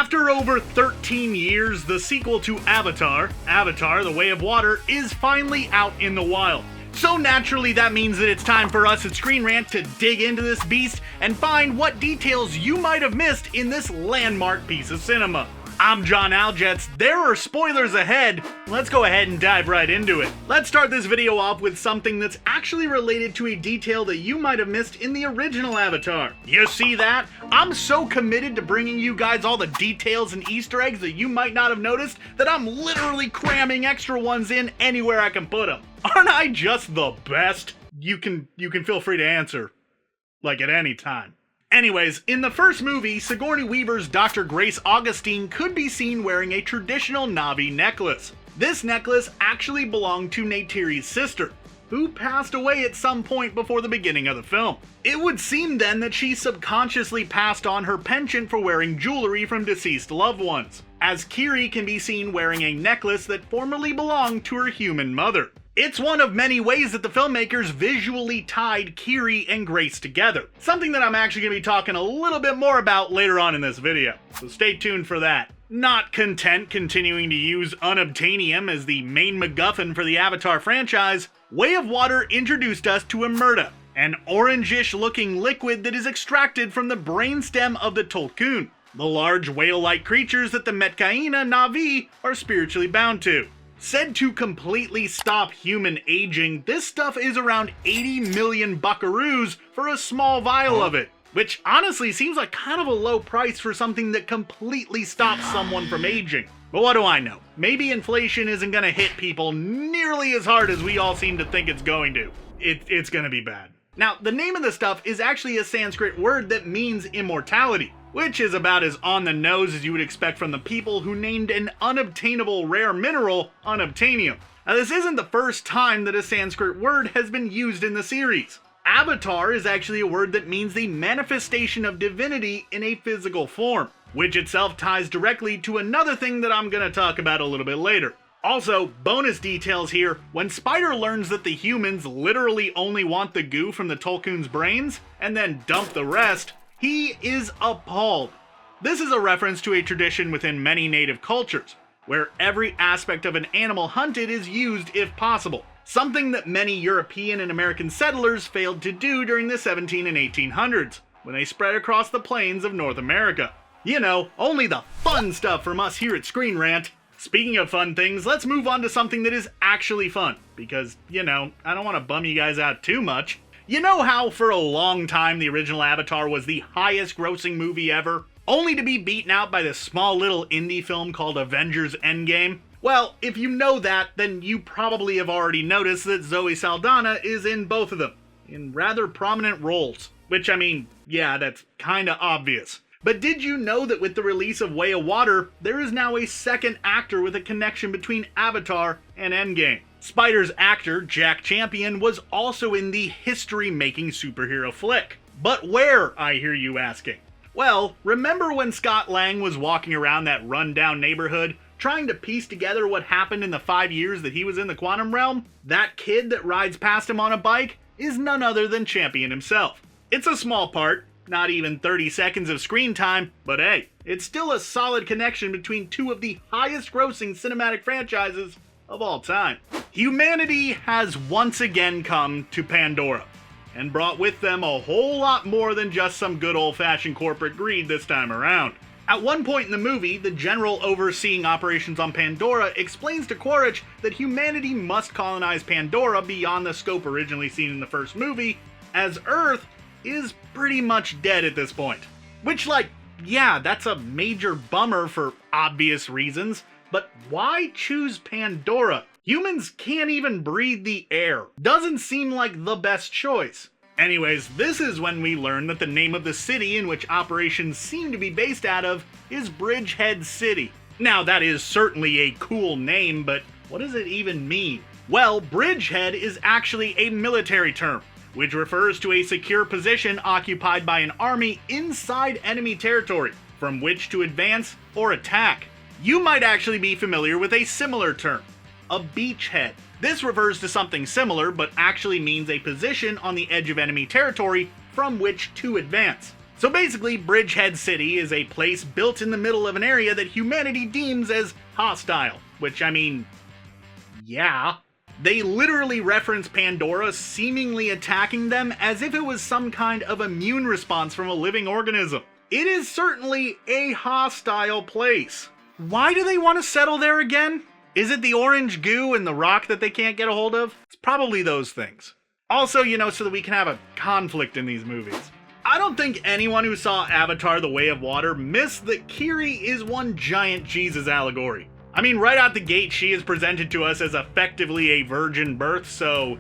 After over 13 years, the sequel to Avatar, Avatar: The Way of Water, is finally out in the wild. So naturally that means that it's time for us at Screen Rant to dig into this beast and find what details you might have missed in this landmark piece of cinema. I'm John Aljets, there are spoilers ahead, let's go ahead and dive right into it. Let's start this video off with something that's actually related to a detail that you might have missed in the original Avatar. You see that? I'm so committed to bringing you guys all the details and Easter eggs that you might not have noticed that I'm literally cramming extra ones in anywhere I can put them. Aren't I just the best? You can feel free to answer, like at any time. Anyways, in the first movie, Sigourney Weaver's Dr. Grace Augustine could be seen wearing a traditional Na'vi necklace. This necklace actually belonged to Neytiri's sister, who passed away at some point before the beginning of the film. It would seem then that she subconsciously passed on her penchant for wearing jewelry from deceased loved ones, as Kiri can be seen wearing a necklace that formerly belonged to her human mother. It's one of many ways that the filmmakers visually tied Kiri and Grace together, something that I'm actually going to be talking a little bit more about later on in this video, so stay tuned for that. Not content continuing to use unobtainium as the main MacGuffin for the Avatar franchise, Way of Water introduced us to Amirta, an orangish looking liquid that is extracted from the brainstem of the Tolkun, the large whale-like creatures that the Maori Na'vi are spiritually bound to. Said to completely stop human aging, this stuff is around 80 million buckaroos for a small vial of it, which honestly seems like kind of a low price for something that completely stops someone from aging. But what do I know? Maybe inflation isn't going to hit people nearly as hard as we all seem to think it's going to. It's going to be bad. Now, the name of the stuff is actually a Sanskrit word that means immortality, which is about as on the nose as you would expect from the people who named an unobtainable rare mineral unobtainium. Now, this isn't the first time that a Sanskrit word has been used in the series. Avatar is actually a word that means the manifestation of divinity in a physical form, which itself ties directly to another thing that I'm going to talk about a little bit later. Also, bonus details here, when Spider learns that the humans literally only want the goo from the Tolkun's brains, and then dump the rest, he is appalled. This is a reference to a tradition within many native cultures, where every aspect of an animal hunted is used if possible, something that many European and American settlers failed to do during the 17 and 1800s, when they spread across the plains of North America. You know, only the fun stuff from us here at Screen Rant. Speaking of fun things, let's move on to something that is actually fun, because, you know, I don't want to bum you guys out too much. You know how for a long time the original Avatar was the highest grossing movie ever, only to be beaten out by this small little indie film called Avengers Endgame? Well, if you know that, then you probably have already noticed that Zoe Saldana is in both of them, in rather prominent roles. Which, I mean, yeah, that's kinda obvious. But did you know that with the release of Way of Water, there is now a second actor with a connection between Avatar and Endgame? Spider's actor, Jack Champion, was also in the history-making superhero flick. But where, I hear you asking? Well, remember when Scott Lang was walking around that run-down neighborhood, trying to piece together what happened in the 5 years that he was in the quantum realm? That kid that rides past him on a bike is none other than Champion himself. It's a small part, not even 30 seconds of screen time, but hey, it's still a solid connection between two of the highest-grossing cinematic franchises of all time. Humanity has once again come to Pandora, and brought with them a whole lot more than just some good old-fashioned corporate greed this time around. At one point in the movie, the general overseeing operations on Pandora explains to Quaritch that humanity must colonize Pandora beyond the scope originally seen in the first movie, as Earth is pretty much dead at this point. Which, like, yeah, that's a major bummer for obvious reasons, but why choose Pandora? Humans can't even breathe the air. Doesn't seem like the best choice. Anyways, this is when we learn that the name of the city in which operations seem to be based out of is Bridgehead City. Now, that is certainly a cool name, but what does it even mean? Well, Bridgehead is actually a military term, which refers to a secure position occupied by an army inside enemy territory, from which to advance or attack. You might actually be familiar with a similar term, a beachhead. This refers to something similar, but actually means a position on the edge of enemy territory from which to advance. So basically, Bridgehead City is a place built in the middle of an area that humanity deems as hostile. Which, I mean, yeah. They literally reference Pandora seemingly attacking them as if it was some kind of immune response from a living organism. It is certainly a hostile place. Why do they want to settle there again? Is it the orange goo and the rock that they can't get a hold of? It's probably those things. Also, so that we can have a conflict in these movies. I don't think anyone who saw Avatar: The Way of Water missed that Kiri is one giant Jesus allegory. I mean, right out the gate, she is presented to us as effectively a virgin birth, so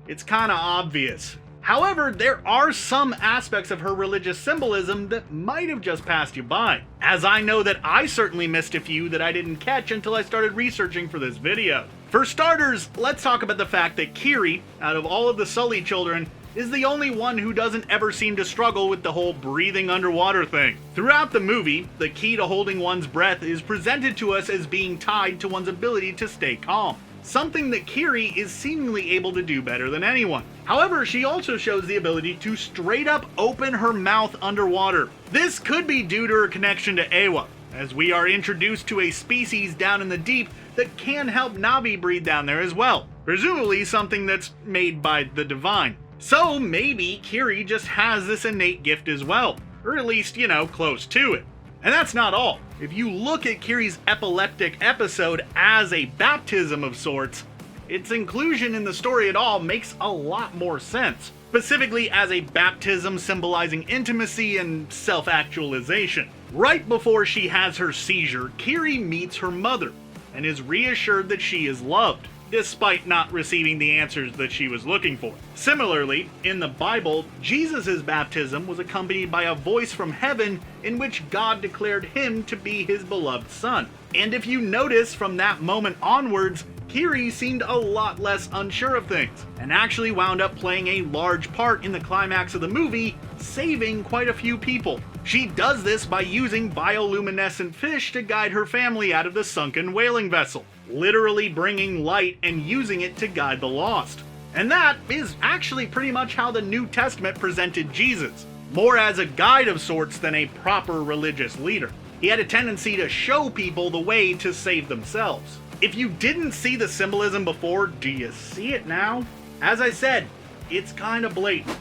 it's kind of obvious. However, there are some aspects of her religious symbolism that might have just passed you by, as I know that I certainly missed a few that I didn't catch until I started researching for this video. For starters, let's talk about the fact that Kiri, out of all of the Sully children, is the only one who doesn't ever seem to struggle with the whole breathing underwater thing. Throughout the movie, the key to holding one's breath is presented to us as being tied to one's ability to stay calm, something that Kiri is seemingly able to do better than anyone. However, she also shows the ability to straight up open her mouth underwater. This could be due to her connection to Ewa, as we are introduced to a species down in the deep that can help Na'vi breathe down there as well, presumably something that's made by the divine. So maybe Kiri just has this innate gift as well, or at least, close to it. And that's not all. If you look at Kiri's epileptic episode as a baptism of sorts, its inclusion in the story at all makes a lot more sense, specifically as a baptism symbolizing intimacy and self-actualization. Right before she has her seizure, Kiri meets her mother and is reassured that she is loved, despite not receiving the answers that she was looking for. Similarly, in the Bible, Jesus' baptism was accompanied by a voice from heaven in which God declared him to be his beloved son. And if you notice, from that moment onwards, Kiri seemed a lot less unsure of things, and actually wound up playing a large part in the climax of the movie, saving quite a few people. She does this by using bioluminescent fish to guide her family out of the sunken whaling vessel, literally bringing light and using it to guide the lost. And that is actually pretty much how the New Testament presented Jesus, more as a guide of sorts than a proper religious leader. He had a tendency to show people the way to save themselves. If you didn't see the symbolism before, do you see it now? As I said, it's kind of blatant.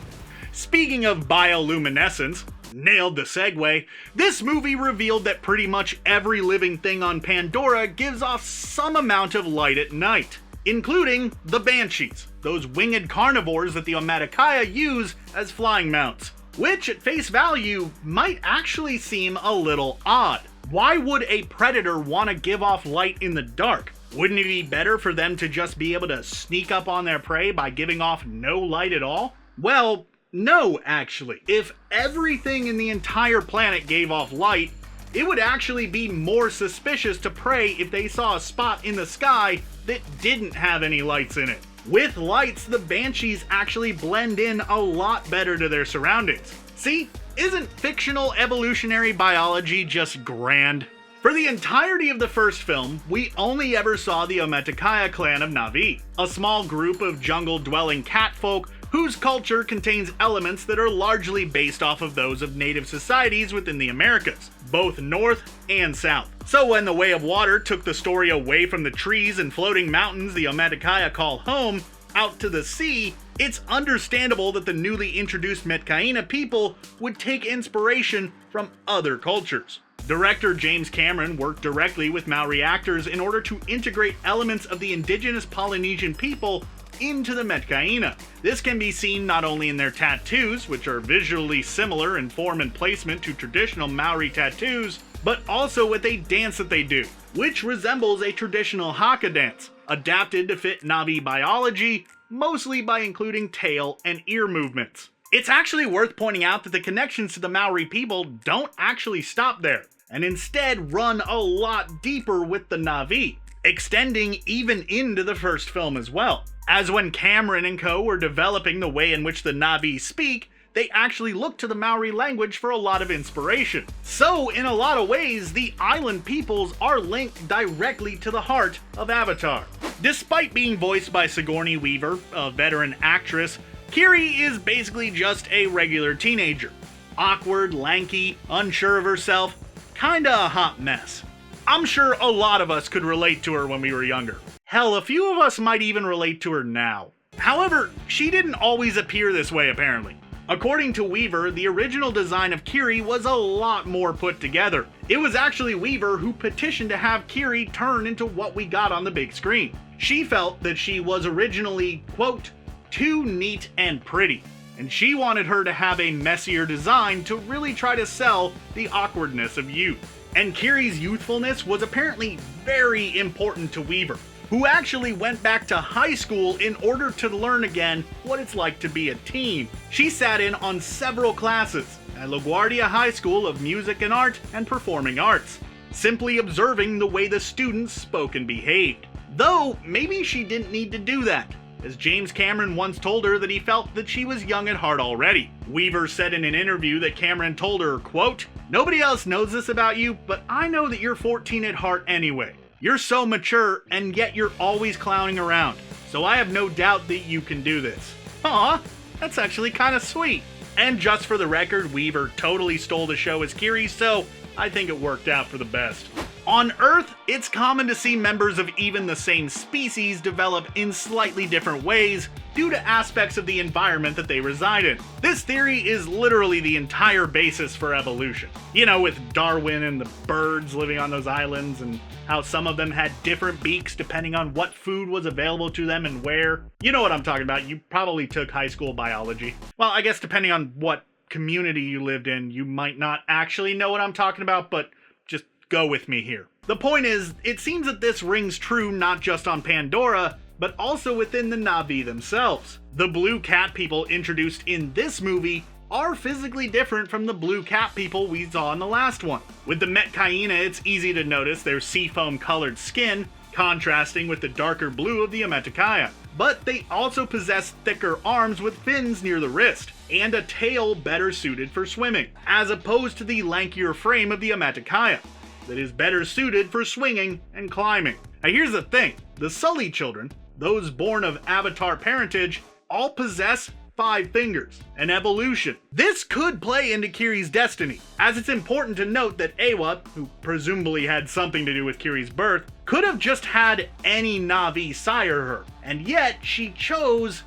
Speaking of bioluminescence, nailed the segue, this movie revealed that pretty much every living thing on Pandora gives off some amount of light at night, including the Banshees, those winged carnivores that the Omaticaya use as flying mounts, which at face value might actually seem a little odd. Why would a predator want to give off light in the dark? Wouldn't it be better for them to just be able to sneak up on their prey by giving off no light at all? Well, no, actually. If everything in the entire planet gave off light, it would actually be more suspicious to prey if they saw a spot in the sky that didn't have any lights in it. With lights, the Banshees actually blend in a lot better to their surroundings. See? Isn't fictional evolutionary biology just grand? For the entirety of the first film, we only ever saw the Omaticaya clan of Na'vi, a small group of jungle-dwelling catfolk whose culture contains elements that are largely based off of those of native societies within the Americas, both north and south. So when The Way of Water took the story away from the trees and floating mountains the Omaticaya call home, out to the sea, it's understandable that the newly introduced Metcaina people would take inspiration from other cultures. Director James Cameron worked directly with Maori actors in order to integrate elements of the indigenous Polynesian people into the Metcaina. This can be seen not only in their tattoos, which are visually similar in form and placement to traditional Maori tattoos, but also with a dance that they do, which resembles a traditional haka dance, adapted to fit Na'vi biology, mostly by including tail and ear movements. It's actually worth pointing out that the connections to the Maori people don't actually stop there, and instead run a lot deeper with the Na'vi, extending even into the first film as well. As when Cameron and co were developing the way in which the Na'vi speak, they actually looked to the Maori language for a lot of inspiration. So, in a lot of ways, the island peoples are linked directly to the heart of Avatar. Despite being voiced by Sigourney Weaver, a veteran actress, Kiri is basically just a regular teenager. Awkward, lanky, unsure of herself, kinda a hot mess. I'm sure a lot of us could relate to her when we were younger. Hell, a few of us might even relate to her now. However, she didn't always appear this way apparently. According to Weaver, the original design of Kiri was a lot more put together. It was actually Weaver who petitioned to have Kiri turn into what we got on the big screen. She felt that she was originally, quote, too neat and pretty, and she wanted her to have a messier design to really try to sell the awkwardness of youth. And Kiri's youthfulness was apparently very important to Weaver, who actually went back to high school in order to learn again what it's like to be a teen. She sat in on several classes at LaGuardia High School of Music and Art and Performing Arts, simply observing the way the students spoke and behaved. Though, maybe she didn't need to do that, as James Cameron once told her that he felt that she was young at heart already. Weaver said in an interview that Cameron told her, quote, "Nobody else knows this about you, but I know that you're 14 at heart anyway. You're so mature, and yet you're always clowning around, so I have no doubt that you can do this." Aw, that's actually kinda sweet. And just for the record, Weaver totally stole the show as Kiri, so I think it worked out for the best. On Earth, it's common to see members of even the same species develop in slightly different ways due to aspects of the environment that they reside in. This theory is literally the entire basis for evolution. You know, with Darwin and the birds living on those islands and how some of them had different beaks depending on what food was available to them and where. You know what I'm talking about. You probably took high school biology. Well, I guess depending on what community you lived in, you might not actually know what I'm talking about, but just go with me here. The point is, it seems that this rings true not just on Pandora, but also within the Na'vi themselves. The blue cat people introduced in this movie are physically different from the blue cat people we saw in the last one. With the Metkayina, it's easy to notice their seafoam colored skin, contrasting with the darker blue of the Amirta. But they also possess thicker arms with fins near the wrist, and a tail better suited for swimming, as opposed to the lankier frame of the Amirta that is better suited for swinging and climbing. Now here's the thing, the Sully children, those born of Avatar parentage, all possess 5 fingers, an evolution. This could play into Kiri's destiny, as it's important to note that Awa, who presumably had something to do with Kiri's birth, could have just had any Na'vi sire her, and yet she chose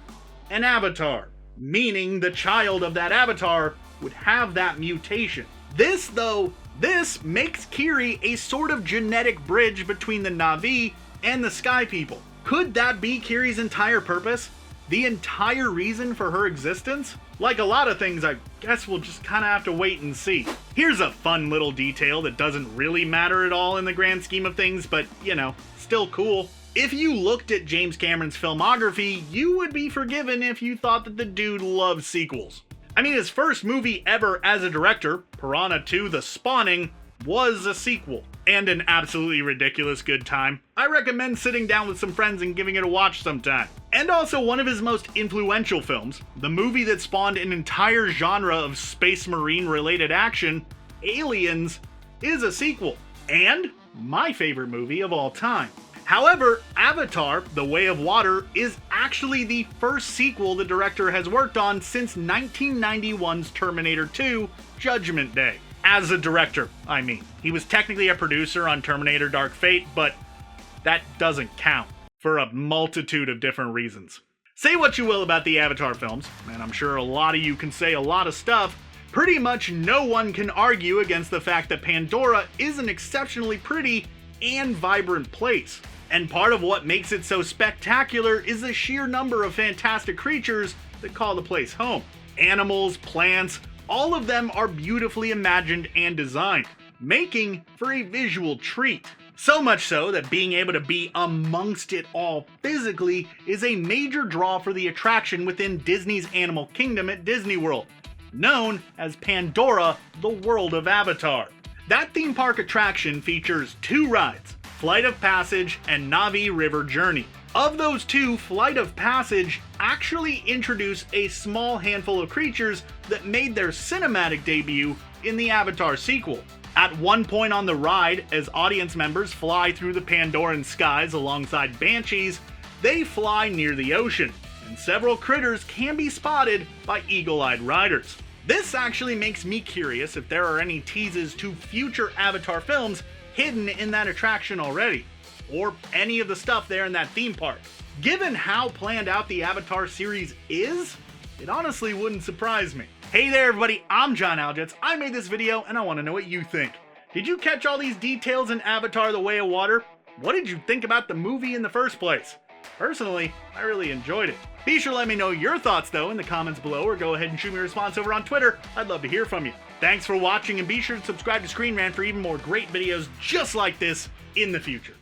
an Avatar, meaning the child of that Avatar would have that mutation. This makes Kiri a sort of genetic bridge between the Na'vi and the Sky People. Could that be Kiri's entire purpose? The entire reason for her existence? Like a lot of things, I guess we'll just kind of have to wait and see. Here's a fun little detail that doesn't really matter at all in the grand scheme of things, but, you know, still cool. If you looked at James Cameron's filmography, you would be forgiven if you thought that the dude loved sequels. I mean, his first movie ever as a director, Piranha 2: The Spawning, was a sequel, and an absolutely ridiculous good time. I recommend sitting down with some friends and giving it a watch sometime. And also one of his most influential films, the movie that spawned an entire genre of space marine related action, Aliens, is a sequel, and my favorite movie of all time. However, Avatar: The Way of Water is actually the first sequel the director has worked on since 1991's Terminator 2: Judgment Day. As a director, I mean. He was technically a producer on Terminator Dark Fate, but that doesn't count for a multitude of different reasons. Say what you will about the Avatar films, and I'm sure a lot of you can say a lot of stuff, pretty much no one can argue against the fact that Pandora is an exceptionally pretty and vibrant place. And part of what makes it so spectacular is the sheer number of fantastic creatures that call the place home. Animals, plants, all of them are beautifully imagined and designed, making for a visual treat. So much so that being able to be amongst it all physically is a major draw for the attraction within Disney's Animal Kingdom at Disney World, known as Pandora: The World of Avatar. That theme park attraction features 2 rides, Flight of Passage and Na'vi River Journey. Of those 2, Flight of Passage actually introduced a small handful of creatures that made their cinematic debut in the Avatar sequel. At one point on the ride, as audience members fly through the Pandoran skies alongside banshees, they fly near the ocean, and several critters can be spotted by eagle-eyed riders. This actually makes me curious if there are any teases to future Avatar films hidden in that attraction already, or any of the stuff there in that theme park. Given how planned out the Avatar series is, it honestly wouldn't surprise me. Hey there everybody, I'm John Aljets. I made this video and I want to know what you think. Did you catch all these details in Avatar: The Way of Water? What did you think about the movie in the first place? Personally, I really enjoyed it. Be sure to let me know your thoughts though in the comments below, or go ahead and shoot me a response over on Twitter. I'd love to hear from you. Thanks for watching, and be sure to subscribe to Screen Rant for even more great videos just like this in the future.